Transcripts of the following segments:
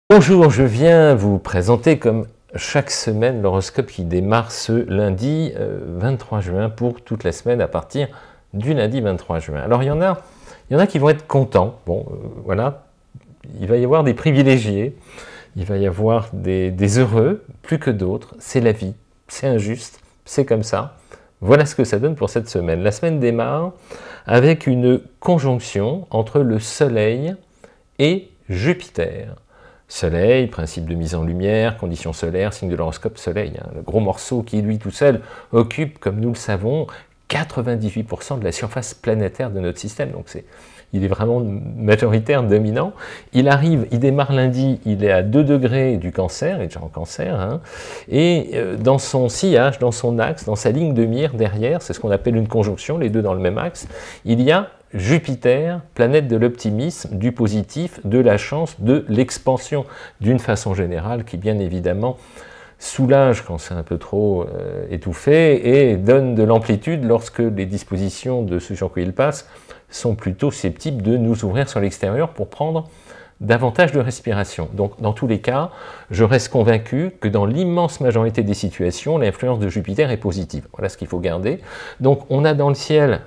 Bonjour, je viens vous présenter comme chaque semaine l'horoscope qui démarre ce lundi 23 juin pour toute la semaine à partir du lundi 23 juin. Alors il y en a qui vont être contents, bon voilà, il va y avoir des privilégiés, il va y avoir des heureux, plus que d'autres, c'est la vie, c'est injuste, c'est comme ça. Voilà ce que ça donne pour cette semaine. La semaine démarre avec une conjonction entre le Soleil et Jupiter. Soleil, principe de mise en lumière, conditions solaires, signe de l'horoscope Soleil. Hein, le gros morceau qui, lui tout seul, occupe, comme nous le savons, 98% de la surface planétaire de notre système. Donc il est vraiment majoritaire, dominant. Il démarre lundi, il est à 2 degrés du Cancer, il est déjà en Cancer, hein, et dans son sillage, dans son axe, dans sa ligne de mire derrière, c'est ce qu'on appelle une conjonction, les deux dans le même axe, il y a Jupiter, planète de l'optimisme, du positif, de la chance, de l'expansion, d'une façon générale, qui bien évidemment soulage quand c'est un peu trop étouffé et donne de l'amplitude lorsque les dispositions de ce sur quoi il passe sont plutôt susceptibles de nous ouvrir sur l'extérieur pour prendre davantage de respiration. Donc dans tous les cas, je reste convaincu que dans l'immense majorité des situations, l'influence de Jupiter est positive. Voilà ce qu'il faut garder. Donc on a dans le ciel,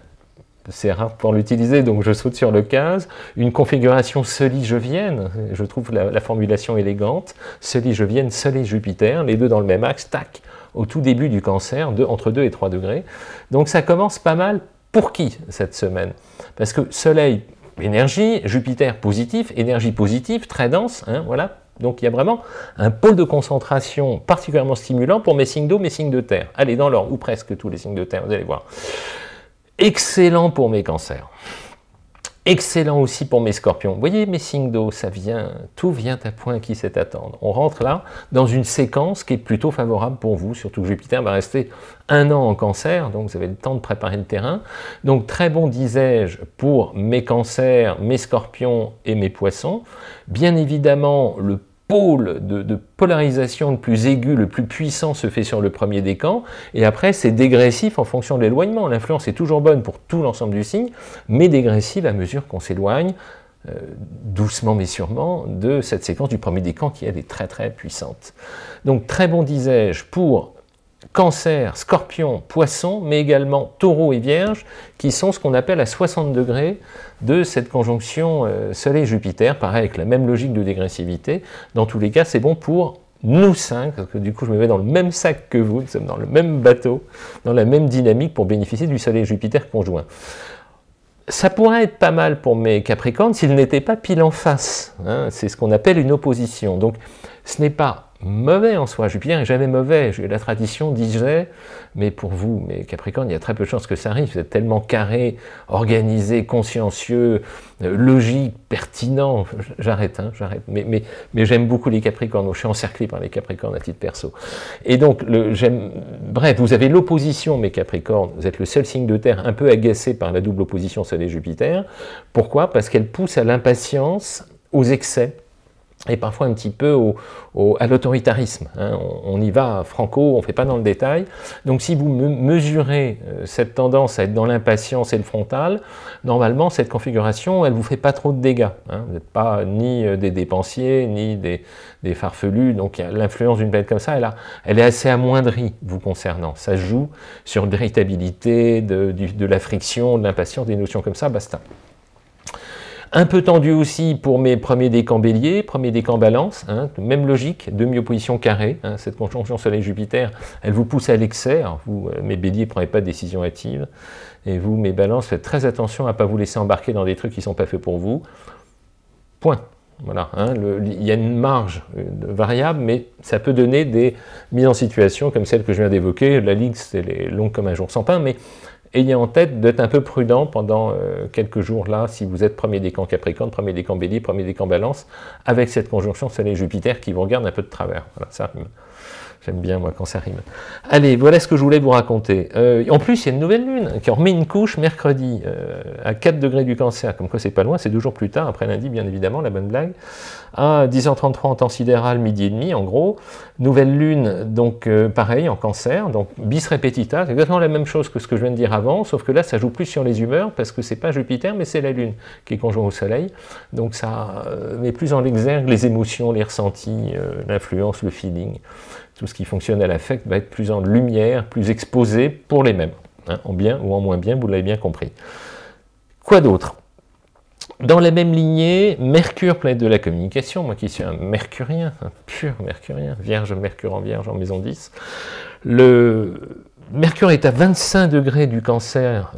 c'est rare pour l'utiliser, donc je saute sur le 15, une configuration Soleil-Jovienne, je trouve la formulation élégante, Soleil-Jovienne, Soleil-Jupiter, les deux dans le même axe, tac, au tout début du Cancer, entre 2 et 3 degrés. Donc ça commence pas mal. Pour qui cette semaine? Parce que Soleil, énergie, Jupiter, positif, énergie positive, très dense, hein, voilà. Donc il y a vraiment un pôle de concentration particulièrement stimulant pour mes signes d'eau, mes signes de terre. Allez, dans l'ordre, ou presque tous les signes de terre, vous allez voir. Excellent pour mes cancers. Excellent aussi pour mes scorpions. Vous voyez, mes signes d'eau, ça vient, tout vient à point qui sait attendre. On rentre là dans une séquence qui est plutôt favorable pour vous, surtout que Jupiter va rester 1 an en Cancer, donc vous avez le temps de préparer le terrain. Donc très bon, disais-je, pour mes cancers, mes scorpions et mes poissons. Bien évidemment, le pôle de polarisation le plus aigu, le plus puissant se fait sur le premier décan, et après c'est dégressif en fonction de l'éloignement. L'influence est toujours bonne pour tout l'ensemble du signe, mais dégressive à mesure qu'on s'éloigne, doucement mais sûrement, de cette séquence du premier décan qui elle est très très puissante. Donc très bon, disais-je, pour Cancer, Scorpion, Poisson, mais également Taureau et Vierge, qui sont ce qu'on appelle à 60 degrés de cette conjonction Soleil-Jupiter, pareil avec la même logique de dégressivité. Dans tous les cas, c'est bon pour nous 5, parce que du coup je me mets dans le même sac que vous, nous sommes dans le même bateau, dans la même dynamique pour bénéficier du Soleil-Jupiter conjoint. Ça pourrait être pas mal pour mes Capricornes s'ils n'étaient pas pile en face, hein, c'est ce qu'on appelle une opposition. Donc ce n'est pas mauvais en soi, Jupiter n'est jamais mauvais, la tradition disait, mais pour vous, mes Capricornes, il y a très peu de chances que ça arrive, vous êtes tellement carré, organisé, consciencieux, logique, pertinent, j'arrête, hein, j'arrête, mais j'aime beaucoup les Capricornes, je suis encerclé par les Capricornes à titre perso. Et donc, bref, vous avez l'opposition, mes Capricornes, vous êtes le seul signe de terre un peu agacé par la double opposition Soleil-Jupiter. Pourquoi? Parce qu'elle pousse à l'impatience, aux excès, et parfois un petit peu à l'autoritarisme. Hein. On y va franco, on ne fait pas dans le détail. Donc si vous mesurez cette tendance à être dans l'impatience et le frontal, normalement cette configuration, elle ne vous fait pas trop de dégâts. Hein. Vous n'êtes pas ni des dépensiers, ni des farfelus, donc l'influence d'une planète comme ça, elle est assez amoindrie vous concernant. Ça joue sur l'irritabilité, de la friction, de l'impatience, des notions comme ça, basta. Un peu tendu aussi pour mes premiers décans bélier, premiers décans balance, hein, même logique, demi-opposition carrée, hein, cette conjonction Soleil-Jupiter, elle vous pousse à l'excès, vous, mes béliers, ne prenez pas de décision hâtive, et vous, mes balances, faites très attention à ne pas vous laisser embarquer dans des trucs qui ne sont pas faits pour vous. Point. Voilà, hein, il y a une marge variable, mais ça peut donner des mises en situation comme celle que je viens d'évoquer, la liste, elle est longue comme un jour sans pain, mais ayez en tête d'être un peu prudent pendant quelques jours là, si vous êtes premier décan Capricorne, premier décan Bélier, premier décan Balance, avec cette conjonction Soleil-Jupiter qui vous regarde un peu de travers. Voilà, ça rime. J'aime bien, moi, quand ça rime. Allez, voilà ce que je voulais vous raconter. En plus, il y a une nouvelle lune qui en remet une couche mercredi, à 4 degrés du Cancer, comme quoi c'est pas loin, c'est 2 jours plus tard, après lundi, bien évidemment, la bonne blague, à 10h33 en temps sidéral, midi et demi, en gros. Nouvelle lune, donc pareil, en Cancer, donc bis repetita, c'est exactement la même chose que ce que je viens de dire avant. avant, sauf que là, ça joue plus sur les humeurs, parce que c'est pas Jupiter, mais c'est la Lune qui est conjoint au Soleil. Donc ça met plus en exergue les émotions, les ressentis, l'influence, le feeling. Tout ce qui fonctionne à l'affect va être plus en lumière, plus exposé pour les mêmes, hein, en bien ou en moins bien, vous l'avez bien compris. Quoi d'autre? Dans la même lignée, Mercure, planète de la communication, moi qui suis un mercurien, un pur mercurien, Vierge, Mercure en Vierge en maison 10, Mercure est à 25 degrés du Cancer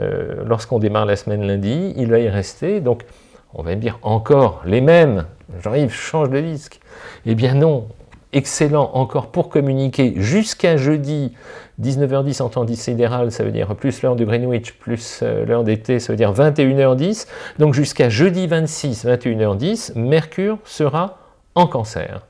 lorsqu'on démarre la semaine lundi, il va y rester, donc on va me dire encore les mêmes, j'arrive, change de disque. Eh bien non, excellent encore pour communiquer jusqu'à jeudi 19h10 en temps sidéral, ça veut dire plus l'heure de Greenwich, plus l'heure d'été, ça veut dire 21h10. Donc jusqu'à jeudi 26, 21h10, Mercure sera en Cancer.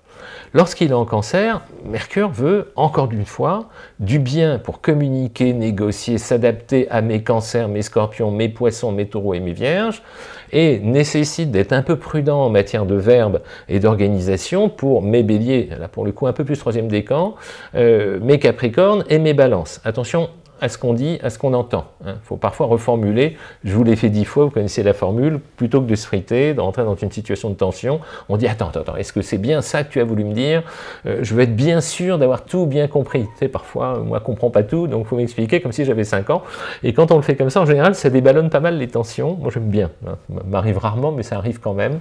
Lorsqu'il est en Cancer, Mercure veut, encore d'une fois, du bien pour communiquer, négocier, s'adapter à mes cancers, mes scorpions, mes poissons, mes taureaux et mes vierges, et nécessite d'être un peu prudent en matière de verbes et d'organisation pour mes béliers, là pour le coup un peu plus troisième décan, mes capricornes et mes balances. Attention à ce qu'on dit, à ce qu'on entend. Il faut parfois reformuler, je vous l'ai fait 10 fois, vous connaissez la formule, plutôt que de se friter, d'entrer dans une situation de tension, on dit attends, est-ce que c'est bien ça que tu as voulu me dire? Je veux être bien sûr d'avoir tout bien compris. Tu sais, parfois, moi je ne comprends pas tout, donc il faut m'expliquer comme si j'avais 5 ans. Et quand on le fait comme ça, en général, ça déballonne pas mal les tensions. Moi j'aime bien, hein. Ça m'arrive rarement, mais ça arrive quand même.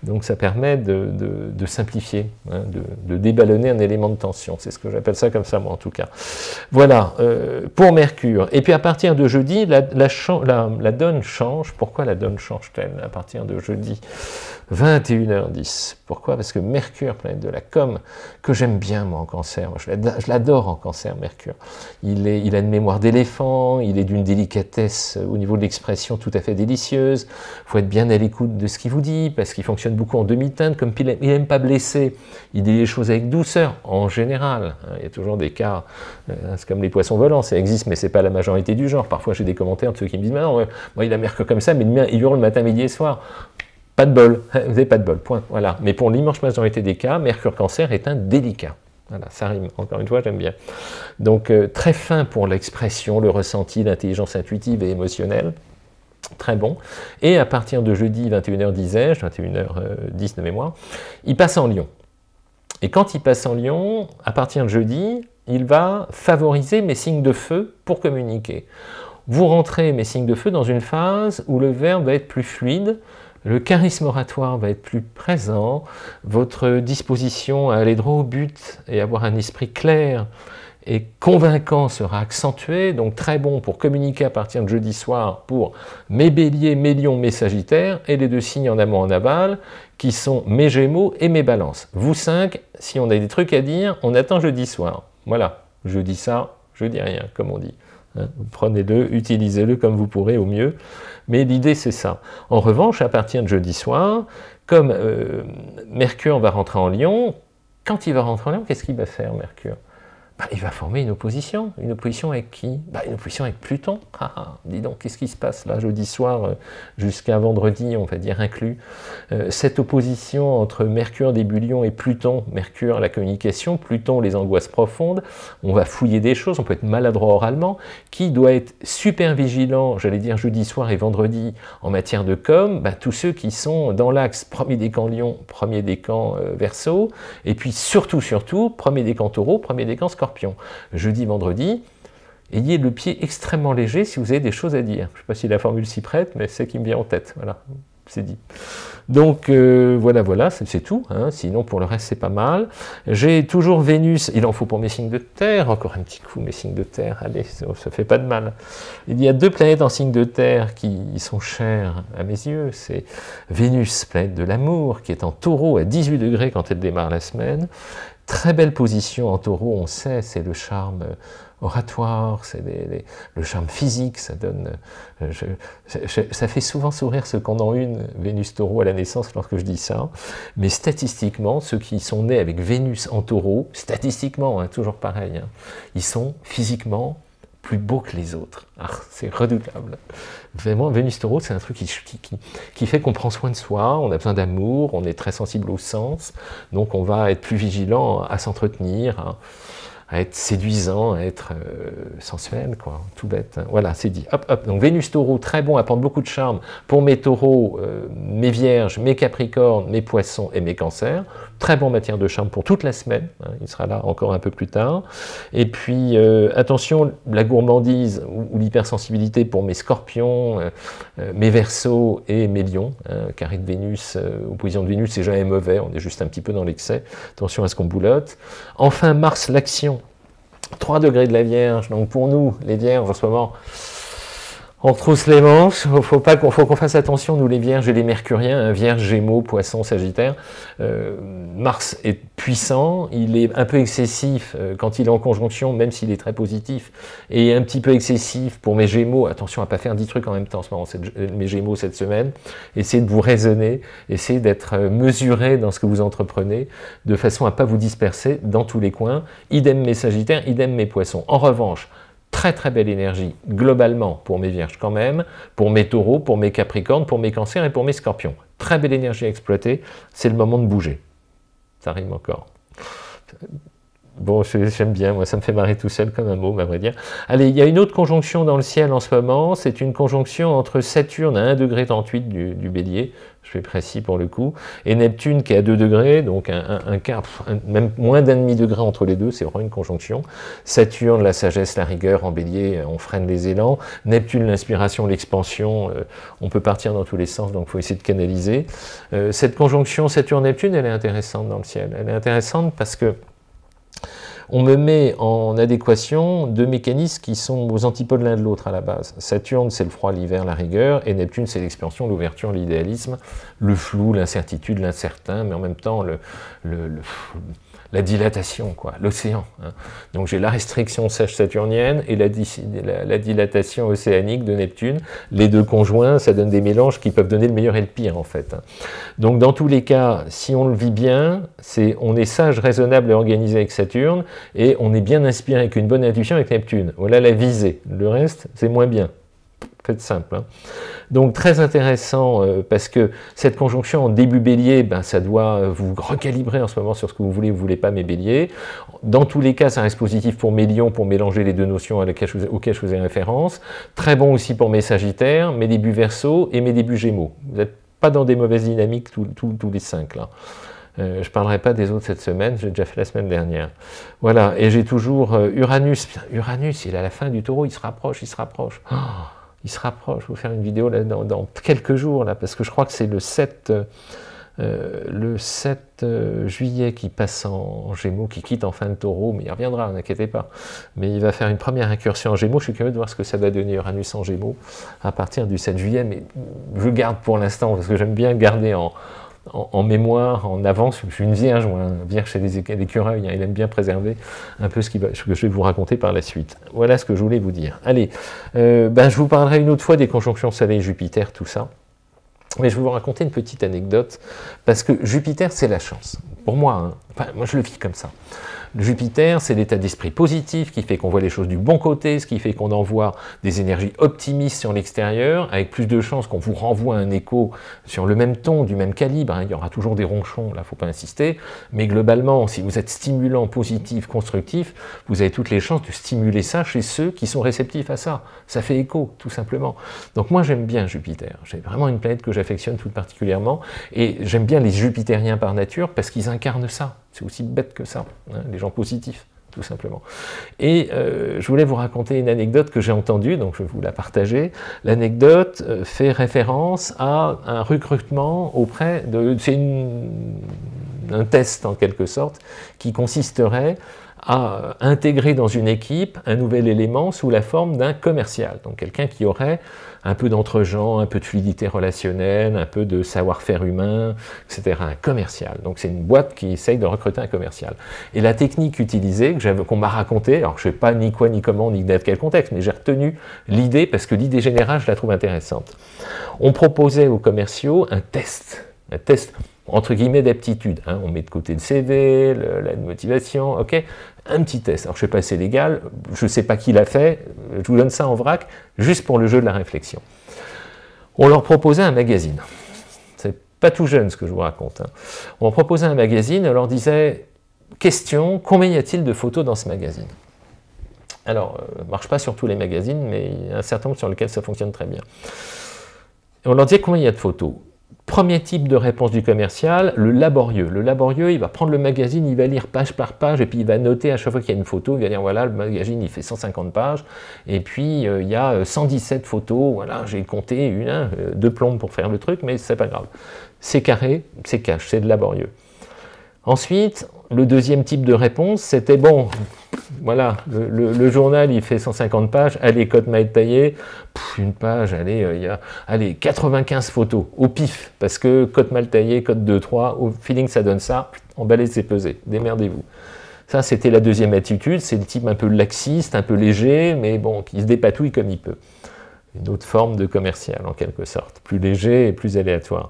Donc ça permet de simplifier, hein, de déballonner un élément de tension. C'est ce que j'appelle ça comme ça, moi en tout cas. Voilà, pour Mercure. Et puis à partir de jeudi, la donne change. Pourquoi la donne change-t-elle à partir de jeudi 21h10? Pourquoi? Parce que Mercure, planète de la com, que j'aime bien moi en Cancer, moi, je l'adore en Cancer, Mercure. Il a une mémoire d'éléphant, il est d'une délicatesse au niveau de l'expression tout à fait délicieuse. Il faut être bien à l'écoute de ce qu'il vous dit, parce qu'il fonctionne beaucoup en demi-teinte, comme il n'aime pas blesser, il dit les choses avec douceur, en général. Il y a toujours des cas, c'est comme les poissons volants, ça existe, mais c'est pas la majorité du genre. Parfois j'ai des commentaires de ceux qui me disent, mais non, moi il a Mercure comme ça, mais le mien, il hurle matin, midi et soir. Pas de bol, vous n'avez pas de bol, point. Voilà. Mais pour l'immense majorité des cas, Mercure Cancer est un délicat. Voilà, ça rime, encore une fois, j'aime bien. Donc très fin pour l'expression, le ressenti, l'intelligence intuitive et émotionnelle. Très bon. Et à partir de jeudi 21h, disais-je, 21h10 de mémoire, il passe en Lion. Et quand il passe en Lion, à partir de jeudi, il va favoriser mes signes de feu pour communiquer. Vous rentrez mes signes de feu dans une phase où le verbe va être plus fluide, le charisme oratoire va être plus présent, votre disposition à aller droit au but et avoir un esprit clair et convaincant sera accentuée, donc très bon pour communiquer à partir de jeudi soir pour mes béliers, mes lions, mes sagittaires, et les deux signes en amont en aval, qui sont mes gémeaux et mes balances. Vous 5, si on a des trucs à dire, on attend jeudi soir. Voilà, je dis ça, je dis rien, comme on dit. Prenez-le, utilisez-le comme vous pourrez au mieux, mais l'idée c'est ça. En revanche, à partir de jeudi soir, comme Mercure va rentrer en Lion, quand il va rentrer en Lion, qu'est-ce qu'il va faire Mercure? Il va former une opposition avec qui? Une opposition avec Pluton. Dis donc, qu'est-ce qui se passe là, jeudi soir, jusqu'à vendredi, on va dire inclus. Cette opposition entre Mercure, début Lion, et Pluton, Mercure, la communication, Pluton, les angoisses profondes, on va fouiller des choses, on peut être maladroit oralement, qui doit être super vigilant, j'allais dire jeudi soir et vendredi, en matière de com, tous ceux qui sont dans l'axe premier décan Lion, premier décan Verseau, et puis surtout, premier décan Taureau, premier décan Scorpion. Jeudi, vendredi, ayez le pied extrêmement léger si vous avez des choses à dire. Je ne sais pas si la formule s'y prête, mais c'est qui me vient en tête. Voilà, c'est dit. Donc voilà, c'est tout. Hein. Sinon, pour le reste, c'est pas mal. J'ai toujours Vénus, il en faut pour mes signes de terre. Encore un petit coup, mes signes de terre. Allez, ça fait pas de mal. Il y a deux planètes en signe de terre qui sont chères à mes yeux. C'est Vénus, planète de l'amour, qui est en Taureau à 18 degrés quand elle démarre la semaine. Très belle position en Taureau, on sait, c'est le charme oratoire, c'est le charme physique, ça donne... ça fait souvent sourire ceux qui en ont une Vénus Taureau à la naissance lorsque je dis ça, mais statistiquement, ceux qui sont nés avec Vénus en Taureau, statistiquement, hein, toujours pareil, hein, ils sont physiquement plus beaux que les autres. C'est redoutable. Vraiment, Vénus Taureau, c'est un truc qui fait qu'on prend soin de soi, on a besoin d'amour, on est très sensible au sens, donc on va être plus vigilant à s'entretenir, à être séduisant, à être sensuel, quoi, tout bête. Hein. Voilà, c'est dit. Hop, hop. Donc Vénus Taureau, très bon, apporte beaucoup de charme pour mes taureaux, mes vierges, mes capricornes, mes poissons et mes cancers. Très bon matière de charme pour toute la semaine. Hein. Il sera là encore un peu plus tard. Et puis, attention, la gourmandise ou l'hypersensibilité pour mes scorpions, mes verseaux et mes lions. Hein. Carré de Vénus, opposition de Vénus, c'est jamais mauvais, on est juste un petit peu dans l'excès. Attention à ce qu'on boulotte. Enfin, Mars, l'action. 3 degrés de la Vierge, donc pour nous, les Vierges, en ce moment, on retrousse les manches, faut qu'on fasse attention, nous les Vierges et les Mercuriens, hein, Vierge, Gémeaux, Poissons, Sagittaire. Mars est puissant, il est un peu excessif quand il est en conjonction, même s'il est très positif, et un petit peu excessif pour mes Gémeaux. Attention à ne pas faire 10 trucs en même temps en ce moment, mes Gémeaux cette semaine. Essayez de vous raisonner, essayez d'être mesuré dans ce que vous entreprenez, de façon à ne pas vous disperser dans tous les coins. Idem mes Sagittaires, idem mes Poissons. En revanche, très très belle énergie, globalement, pour mes Vierges quand même, pour mes Taureaux, pour mes Capricornes, pour mes Cancers et pour mes Scorpions. Très belle énergie à exploiter, c'est le moment de bouger. Ça rime encore. Bon, j'aime bien, moi ça me fait marrer tout seul comme un mot, à vrai dire. Allez, il y a une autre conjonction dans le ciel en ce moment, c'est une conjonction entre Saturne à 1,38 degré du Bélier, je fais précis pour le coup, et Neptune qui est à 2 degrés, donc un quart, même moins d'1,5 degré entre les deux, c'est vraiment une conjonction. Saturne, la sagesse, la rigueur, en Bélier, on freine les élans. Neptune, l'inspiration, l'expansion, on peut partir dans tous les sens, donc il faut essayer de canaliser. Cette conjonction Saturne-Neptune, elle est intéressante dans le ciel. Elle est intéressante parce que on me met en adéquation deux mécanismes qui sont aux antipodes l'un de l'autre à la base. Saturne, c'est le froid, l'hiver, la rigueur, et Neptune, c'est l'expansion, l'ouverture, l'idéalisme, le flou, l'incertitude, l'incertain, mais en même temps la dilatation, quoi, l'océan. Hein. Donc j'ai la restriction saturnienne et la dilatation océanique de Neptune. Les deux conjoints, ça donne des mélanges qui peuvent donner le meilleur et le pire, en fait. Hein. Donc dans tous les cas, si on le vit bien, on est sage, raisonnable et organisé avec Saturne, et on est bien inspiré avec une bonne intuition avec Neptune. Voilà la visée. Le reste, c'est moins bien. Faites simple. Hein. Donc très intéressant parce que cette conjonction en début Bélier, ben, ça doit vous recalibrer en ce moment sur ce que vous voulez pas mes Béliers. Dans tous les cas, ça reste positif pour mes Lions, pour mélanger les deux notions auxquelles je faisais référence. Très bon aussi pour mes Sagittaires, mes débuts Verseau et mes débuts Gémeaux. Vous n'êtes pas dans des mauvaises dynamiques tous les 5 là. Je ne parlerai pas des autres cette semaine, j'ai déjà fait la semaine dernière. Voilà, et j'ai toujours Uranus. Uranus, il est à la fin du Taureau, il se rapproche, il se rapproche. Oh, il se rapproche, je vais vous faire une vidéo là, dans quelques jours, là, parce que je crois que c'est le 7 juillet qui passe en Gémeaux, qui quitte enfin le Taureau, mais il reviendra, n'inquiétez pas. Mais il va faire une première incursion en Gémeaux, je suis curieux de voir ce que ça va donner Uranus en Gémeaux à partir du 7 juillet, mais je garde pour l'instant, parce que j'aime bien garder en mémoire, en avance. Je suis une vierge, moi, un vierge chez les écureuils, hein, il aime bien préserver un peu ce que je vais vous raconter par la suite. Voilà ce que je voulais vous dire. Allez, je vous parlerai une autre fois des conjonctions Soleil-Jupiter, tout ça. Mais je vais vous raconter une petite anecdote, parce que Jupiter, c'est la chance. Pour moi, hein, enfin, moi je le vis comme ça. Jupiter, c'est l'état d'esprit positif qui fait qu'on voit les choses du bon côté, ce qui fait qu'on envoie des énergies optimistes sur l'extérieur, avec plus de chances qu'on vous renvoie un écho sur le même ton, du même calibre. Hein. Il y aura toujours des ronchons, là, il ne faut pas insister. Mais globalement, si vous êtes stimulant, positif, constructif, vous avez toutes les chances de stimuler ça chez ceux qui sont réceptifs à ça. Ça fait écho, tout simplement. Donc moi, j'aime bien Jupiter. J'ai vraiment une planète que j'affectionne tout particulièrement. Et j'aime bien les Jupitériens par nature parce qu'ils incarnent ça. C'est aussi bête que ça, hein, les gens positifs, tout simplement. Et je voulais vous raconter une anecdote que j'ai entendue, donc je vais vous la partager. L'anecdote fait référence à un recrutement auprès de... C'est un test, en quelque sorte, qui consisterait à intégrer dans une équipe un nouvel élément sous la forme d'un commercial. Donc quelqu'un qui aurait un peu d'entre-gens, un peu de fluidité relationnelle, un peu de savoir-faire humain, etc. Un commercial. Donc c'est une boîte qui essaye de recruter un commercial. Et la technique utilisée, qu'on m'a racontée, alors je ne sais pas ni quoi, ni comment, ni dans quel contexte, mais j'ai retenu l'idée, parce que l'idée générale, je la trouve intéressante. On proposait aux commerciaux un test entre guillemets d'aptitude. Hein. On met de côté le CV, la motivation, ok. Un petit test. Alors je ne sais pas si c'est légal, je ne sais pas qui l'a fait, je vous donne ça en vrac, juste pour le jeu de la réflexion. On leur proposait un magazine. C'est pas tout jeune ce que je vous raconte. Hein. On leur proposait un magazine, on leur disait, question, combien y a-t-il de photos dans ce magazine? Alors, ça ne marche pas sur tous les magazines, mais il y a un certain nombre sur lesquels ça fonctionne très bien. Et on leur dit combien il y a de photos. Premier type de réponse du commercial, le laborieux. Le laborieux, il va prendre le magazine, il va lire page par page, et puis il va noter à chaque fois qu'il y a une photo, il va dire voilà, le magazine il fait 150 pages, et puis il y a 117 photos, voilà, j'ai compté deux plombes pour faire le truc, mais c'est pas grave. C'est carré, c'est cash, c'est de laborieux. Ensuite, le deuxième type de réponse, c'était bon, voilà, le journal il fait 150 pages, allez, code mal taillé, une page, allez, il y a 95 photos, au pif, parce que code mal taillé, code 2, 3, au feeling ça donne ça, emballez, c'est pesé, démerdez-vous. Ça c'était la deuxième attitude, c'est le type un peu laxiste, un peu léger, mais bon, qui se dépatouille comme il peut. Une autre forme de commercial, en quelque sorte, plus léger et plus aléatoire.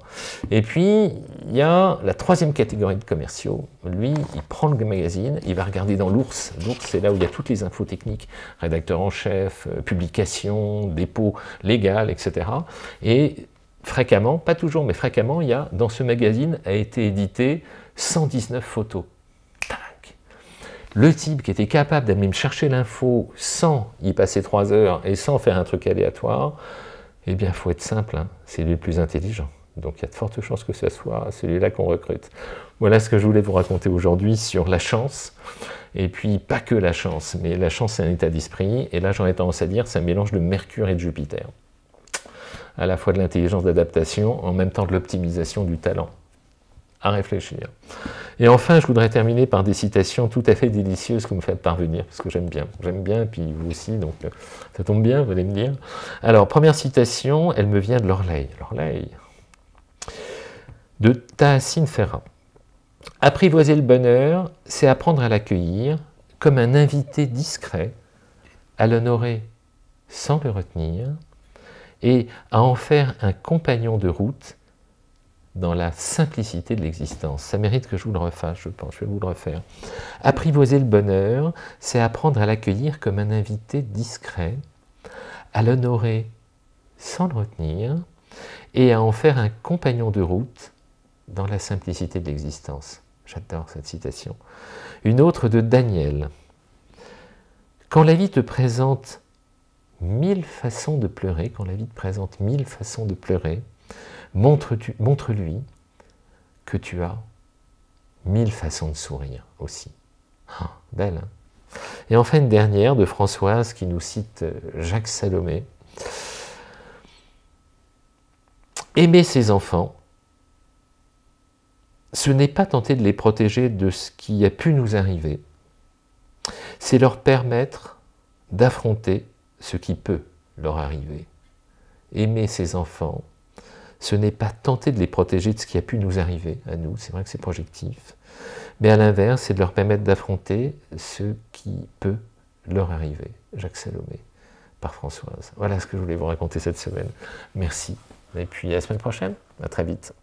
Et puis, il y a la troisième catégorie de commerciaux. Lui, il prend le magazine, il va regarder dans l'ours. L'ours, c'est là où il y a toutes les infos techniques, rédacteur en chef, publication, dépôt légal, etc. Et fréquemment, pas toujours, mais fréquemment, il y a, dans ce magazine, a été édité 119 photos. Le type qui était capable d'aller me chercher l'info sans y passer 3 heures et sans faire un truc aléatoire, eh bien, il faut être simple, hein, c'est lui le plus intelligent. Donc, il y a de fortes chances que ce soit celui-là qu'on recrute. Voilà ce que je voulais vous raconter aujourd'hui sur la chance. Et puis, pas que la chance, mais la chance, c'est un état d'esprit. Et là, j'aurais tendance à dire, c'est un mélange de Mercure et de Jupiter. À la fois de l'intelligence d'adaptation, en même temps de l'optimisation du talent. À réfléchir. Et enfin, je voudrais terminer par des citations tout à fait délicieuses que vous me faites parvenir, parce que j'aime bien, et puis vous aussi, donc ça tombe bien, vous allez me dire. Alors, première citation, elle me vient de Lorleï, de Tahseen Ferra. Apprivoiser le bonheur, c'est apprendre à l'accueillir comme un invité discret, à l'honorer sans le retenir, et à en faire un compagnon de route dans la simplicité de l'existence. Ça mérite que je vous le refasse, je pense, je vais vous le refaire. Apprivoiser le bonheur, c'est apprendre à l'accueillir comme un invité discret, à l'honorer sans le retenir, et à en faire un compagnon de route dans la simplicité de l'existence. J'adore cette citation. Une autre de Daniel. Quand la vie te présente 1000 façons de pleurer, montre-lui que tu as 1000 façons de sourire aussi. Ah, belle, hein? Et enfin une dernière de Françoise qui nous cite Jacques Salomé. Aimer ses enfants, ce n'est pas tenter de les protéger de ce qui a pu nous arriver, c'est leur permettre d'affronter ce qui peut leur arriver. Aimer ses enfants, ce n'est pas tenter de les protéger de ce qui a pu nous arriver à nous, c'est vrai que c'est projectif, mais à l'inverse, c'est de leur permettre d'affronter ce qui peut leur arriver. Jacques Salomé, par Françoise. Voilà ce que je voulais vous raconter cette semaine. Merci, et puis à la semaine prochaine, à très vite.